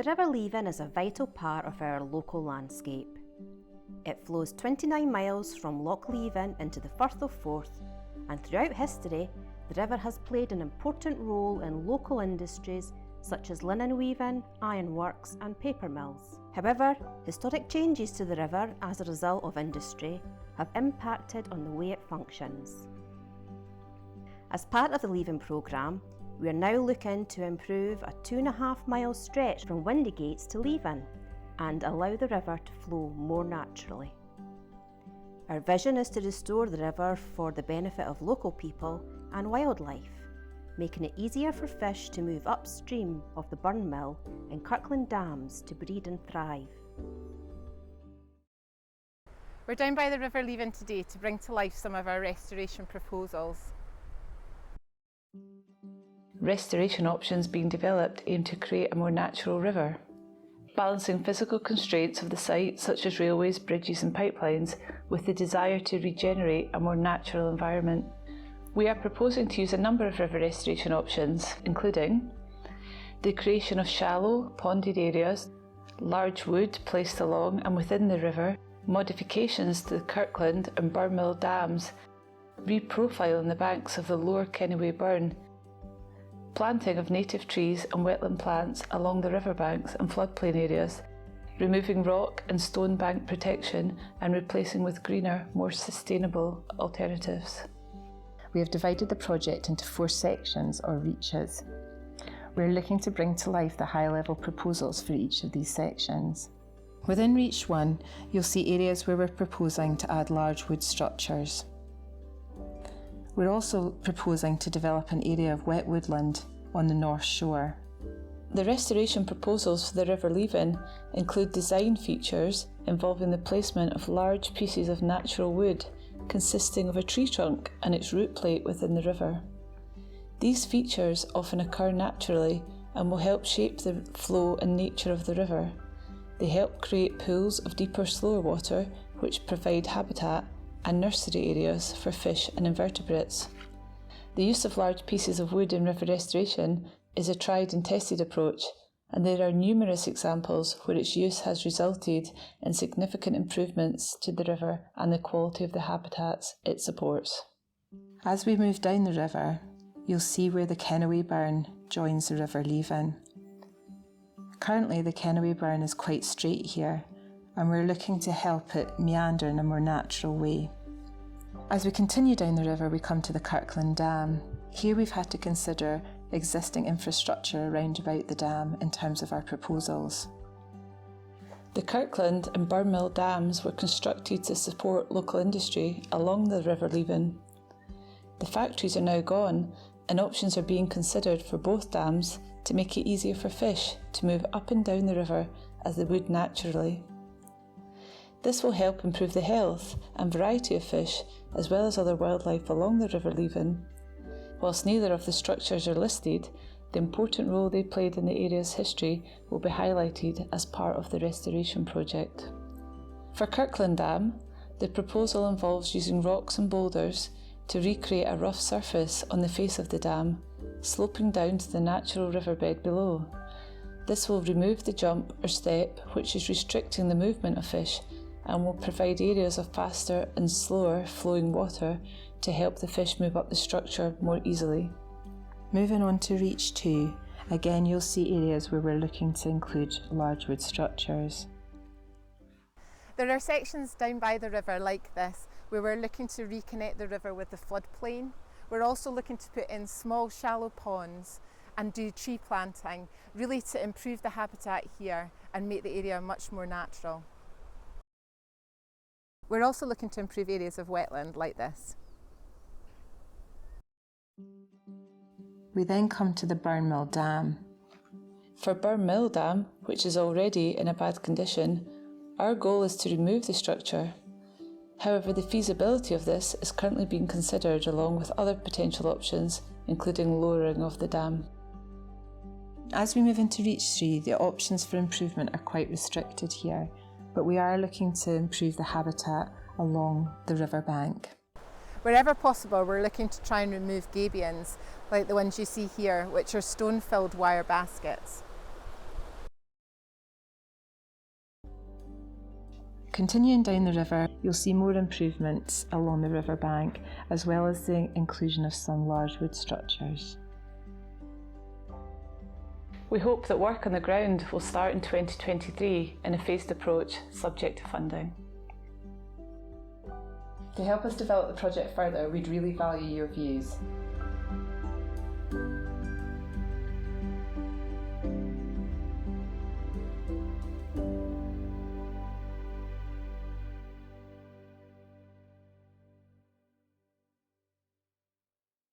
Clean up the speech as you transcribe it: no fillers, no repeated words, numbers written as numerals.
River Leven is a vital part of our local landscape. It flows 29 miles from Loch Leven into the Firth of Forth, and throughout history, the river has played an important role in local industries such as linen weaving, ironworks and paper mills. However, historic changes to the river as a result of industry have impacted on the way it functions. As part of the Leven Programme, we are now looking to improve a 2.5 mile stretch from Windygates to Leven and allow the river to flow more naturally. Our vision is to restore the river for the benefit of local people and wildlife, making it easier for fish to move upstream of the burn mill and Kirkland dams to breed and thrive. We're down by the River Leven today to bring to life some of our restoration proposals. Restoration options being developed aim to create a more natural river, balancing physical constraints of the site such as railways, bridges and pipelines with the desire to regenerate a more natural environment. We are proposing to use a number of river restoration options, including the creation of shallow, ponded areas, large wood placed along and within the river, modifications to the Kirkland and Burmill dams, reprofiling the banks of the lower Kennyway Burn, planting of native trees and wetland plants along the riverbanks and floodplain areas, removing rock and stone bank protection and replacing with greener, more sustainable alternatives. We have divided the project into 4 sections or reaches. We're looking to bring to life the high-level proposals for each of these sections. Within Reach 1, you'll see areas where we're proposing to add large wood structures. We're also proposing to develop an area of wet woodland on the North Shore. The restoration proposals for the River Leven include design features involving the placement of large pieces of natural wood consisting of a tree trunk and its root plate within the river. These features often occur naturally and will help shape the flow and nature of the river. They help create pools of deeper, slower water which provide habitat and nursery areas for fish and invertebrates. The use of large pieces of wood in river restoration is a tried and tested approach, and there are numerous examples where its use has resulted in significant improvements to the river and the quality of the habitats it supports. As we move down the river, you'll see where the Kennyway Burn joins the River Leven. Currently, the Kennyway Burn is quite straight here, and we're looking to help it meander in a more natural way. As we continue down the river, we come to the Kirkland Dam. Here we've had to consider existing infrastructure around about the dam in terms of our proposals. The Kirkland and Burmill dams were constructed to support local industry along the River Leven. The factories are now gone, and options are being considered for both dams to make it easier for fish to move up and down the river as they would naturally. This will help improve the health and variety of fish as well as other wildlife along the River Leven. Whilst neither of the structures are listed, the important role they played in the area's history will be highlighted as part of the restoration project. For Kirkland Dam, the proposal involves using rocks and boulders to recreate a rough surface on the face of the dam, sloping down to the natural riverbed below. This will remove the jump or step which is restricting the movement of fish and will provide areas of faster and slower flowing water to help the fish move up the structure more easily. Moving on to Reach 2, again you'll see areas where we're looking to include large wood structures. There are sections down by the river like this where we're looking to reconnect the river with the floodplain. We're also looking to put in small shallow ponds and do tree planting, really to improve the habitat here and make the area much more natural. We're also looking to improve areas of wetland like this. We then come to the Burmill Dam. For Burmill Dam, which is already in a bad condition, our goal is to remove the structure. However, the feasibility of this is currently being considered along with other potential options, including lowering of the dam. As we move into Reach 3, the options for improvement are quite restricted here, but we are looking to improve the habitat along the riverbank. Wherever possible, we're looking to try and remove gabions, like the ones you see here, which are stone-filled wire baskets. Continuing down the river, you'll see more improvements along the riverbank, as well as the inclusion of some large wood structures. We hope that work on the ground will start in 2023 in a phased approach, subject to funding. To help us develop the project further, we'd really value your views.